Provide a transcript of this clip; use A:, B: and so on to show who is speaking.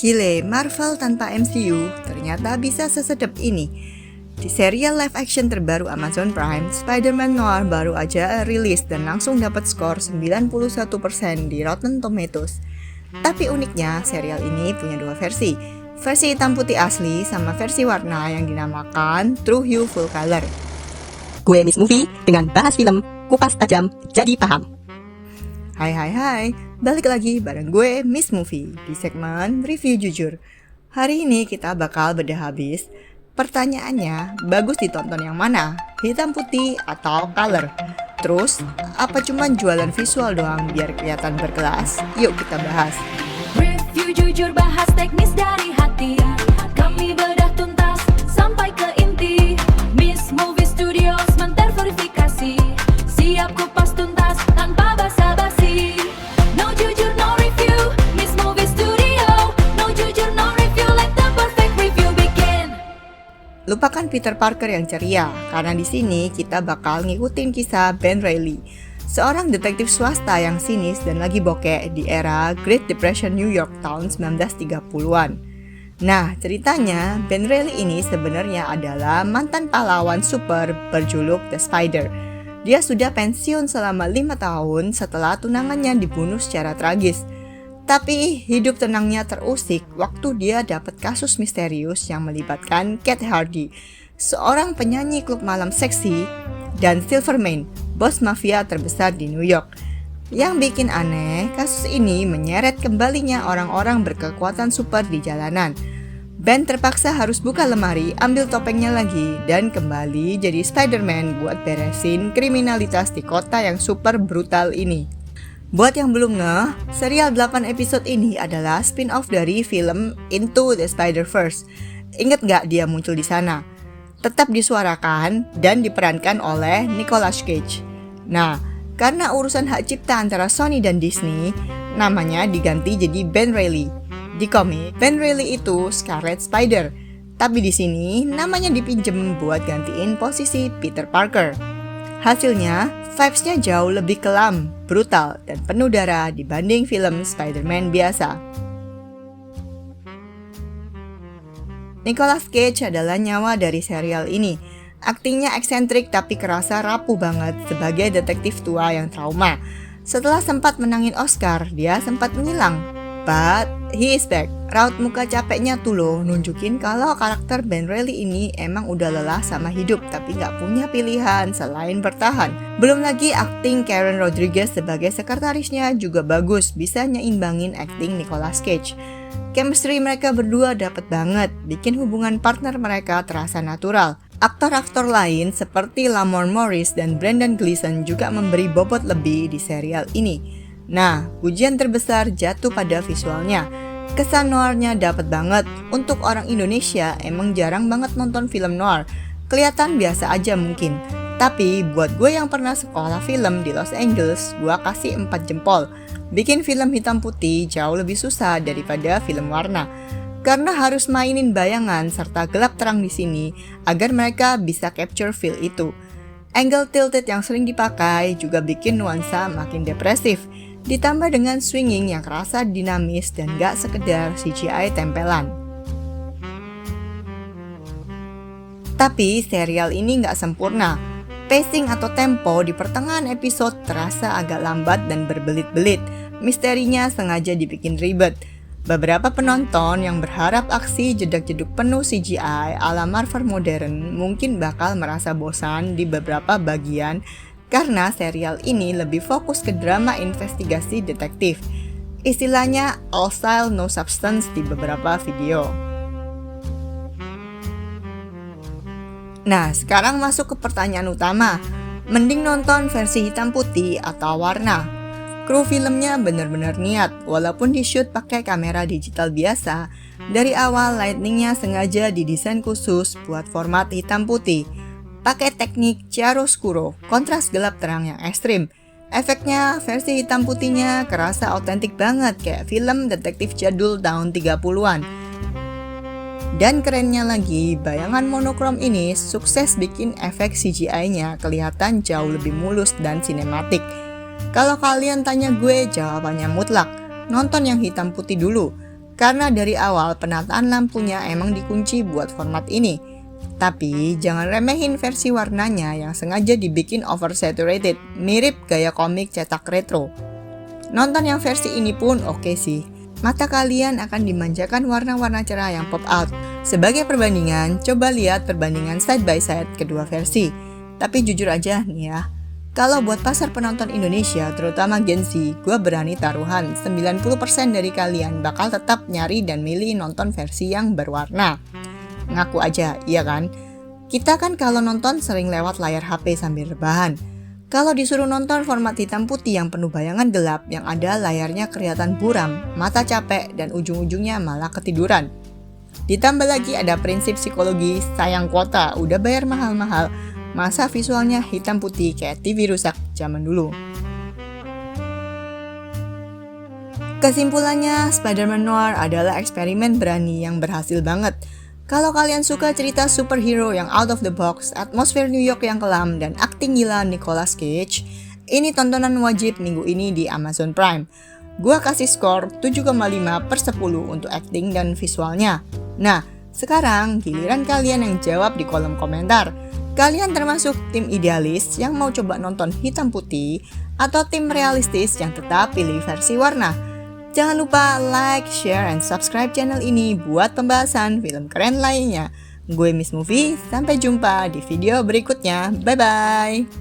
A: Gile, Marvel tanpa MCU ternyata bisa sesedap ini. Di serial live action terbaru Amazon Prime, Spider-Man Noir baru aja rilis dan langsung dapat skor 91% di Rotten Tomatoes. Tapi uniknya, serial ini punya dua versi. Versi hitam putih asli sama versi warna yang dinamakan True Hue Full Color.
B: Gue Miss Movie dengan bahas film, kupas tajam, jadi paham.
A: Hai, balik lagi bareng gue Miss Movie di segmen Review Jujur. Hari ini kita bakal bedah habis. Pertanyaannya, bagus ditonton yang mana? Hitam putih atau color? Terus, apa cuman jualan visual doang biar kelihatan berkelas? Yuk kita bahas.
C: Review jujur, bahas teknis dari hati. Kami bedah tuntas sampai ke inti. Miss Movie Studios menterverifikasi. Siap kupas tuntas tanpa basa-basi. No jujur, no review. Miss Movie Studio. No jujur, no review. Let the perfect review begin.
A: Lupakan Peter Parker yang ceria, karena di sini kita bakal ngikutin kisah Ben Reilly, seorang detektif swasta yang sinis dan lagi bokeh di era Great Depression New York tahun 1930-an. Nah, ceritanya Ben Reilly ini sebenarnya adalah mantan pahlawan super berjuluk The Spider. Dia sudah pensiun selama 5 tahun setelah tunangannya dibunuh secara tragis. Tapi hidup tenangnya terusik waktu dia dapat kasus misterius yang melibatkan Kate Hardy, seorang penyanyi klub malam seksi, dan Silvermane, bos mafia terbesar di New York. Yang bikin aneh, kasus ini menyeret kembalinya orang-orang berkekuatan super di jalanan. Ben terpaksa harus buka lemari, ambil topengnya lagi, dan kembali jadi Spider-Man buat beresin kriminalitas di kota yang super brutal ini. Buat yang belum ngeh, serial 8 episode ini adalah spin-off dari film Into the Spider-Verse. Ingat gak dia muncul di sana? Tetap disuarakan dan diperankan oleh Nicolas Cage. Nah, karena urusan hak cipta antara Sony dan Disney, namanya diganti jadi Ben Reilly. Di komik, Ben Reilly itu Scarlet Spider, tapi di sini namanya dipinjem buat gantiin posisi Peter Parker. Hasilnya, vibes-nya jauh lebih kelam, brutal, dan penuh darah dibanding film Spider-Man biasa. Nicolas Cage adalah nyawa dari serial ini. Aktingnya eksentrik tapi kerasa rapuh banget sebagai detektif tua yang trauma. Setelah sempat menangin Oscar, dia sempat menghilang. But he is back. Raut muka capeknya tuh loh nunjukin kalau karakter Ben Reilly ini emang udah lelah sama hidup tapi gak punya pilihan selain bertahan. Belum lagi akting Karen Rodriguez sebagai sekretarisnya juga bagus, bisa nyeimbangin akting Nicolas Cage. Chemistry mereka berdua dapet banget, bikin hubungan partner mereka terasa natural. Aktor-aktor lain seperti Lamorne Morris dan Brendan Gleeson juga memberi bobot lebih di serial ini. Nah, pujian terbesar jatuh pada visualnya. Kesan noirnya dapat banget. Untuk orang Indonesia emang jarang banget nonton film noir. Kelihatan biasa aja mungkin. Tapi buat gue yang pernah sekolah film di Los Angeles, gue kasih 4 jempol. Bikin film hitam putih jauh lebih susah daripada film warna. Karena harus mainin bayangan serta gelap terang di sini agar mereka bisa capture feel itu. Angle tilted yang sering dipakai juga bikin nuansa makin depresif. Ditambah dengan swinging yang kerasa dinamis dan gak sekedar CGI tempelan. Tapi serial ini gak sempurna. Pacing atau tempo di pertengahan episode terasa agak lambat dan berbelit-belit. Misterinya sengaja dibikin ribet. Beberapa penonton yang berharap aksi jedak-jeduk penuh CGI ala Marvel modern mungkin bakal merasa bosan di beberapa bagian karena serial ini lebih fokus ke drama investigasi detektif. Istilahnya all style no substance di beberapa video. Nah, sekarang masuk ke pertanyaan utama. Mending nonton versi hitam putih atau warna? Kru filmnya bener-bener niat, walaupun di-shoot pakai kamera digital biasa. Dari awal lightingnya sengaja didesain khusus buat format hitam putih. Pakai teknik chiaroscuro, kontras gelap terang yang ekstrim. Efeknya versi hitam putihnya kerasa autentik banget kayak film detektif jadul tahun 30-an. Dan kerennya lagi, bayangan monokrom ini sukses bikin efek CGI-nya kelihatan jauh lebih mulus dan sinematik. Kalau kalian tanya gue, jawabannya mutlak. Nonton yang hitam putih dulu. karena dari awal penataan lampunya emang dikunci buat format ini. Tapi jangan remehin versi warnanya yang sengaja dibikin oversaturated, mirip gaya komik cetak retro. Nonton yang versi ini pun oke sih. Mata kalian akan dimanjakan warna-warna cerah yang pop out. Sebagai perbandingan, coba lihat perbandingan side by side kedua versi. Tapi jujur aja nih ya, kalau buat pasar penonton Indonesia, terutama Gen Z, gue berani taruhan 90% dari kalian bakal tetap nyari dan milih nonton versi yang berwarna. Ngaku aja, iya kan? Kita kan kalau nonton sering lewat layar HP sambil rebahan. Kalau disuruh nonton format hitam putih yang penuh bayangan gelap, yang ada layarnya kelihatan buram, mata capek, dan ujung-ujungnya malah ketiduran. Ditambah lagi ada prinsip psikologi sayang kuota, udah bayar mahal-mahal, masa visualnya hitam putih kayak TV rusak zaman dulu. Kesimpulannya, Spider-Man Noir adalah eksperimen berani yang berhasil banget. Kalau kalian suka cerita superhero yang out of the box, atmosfer New York yang kelam, dan akting gila Nicolas Cage, ini tontonan wajib minggu ini di Amazon Prime. Gua kasih skor 7,5/10 untuk akting dan visualnya. Nah, sekarang giliran kalian yang jawab di kolom komentar. Kalian termasuk tim idealis yang mau coba nonton hitam putih atau tim realistis yang tetap pilih versi warna? Jangan lupa like, share, and subscribe channel ini buat pembahasan film keren lainnya. Gue Miss Movie, sampai jumpa di video berikutnya. Bye-bye!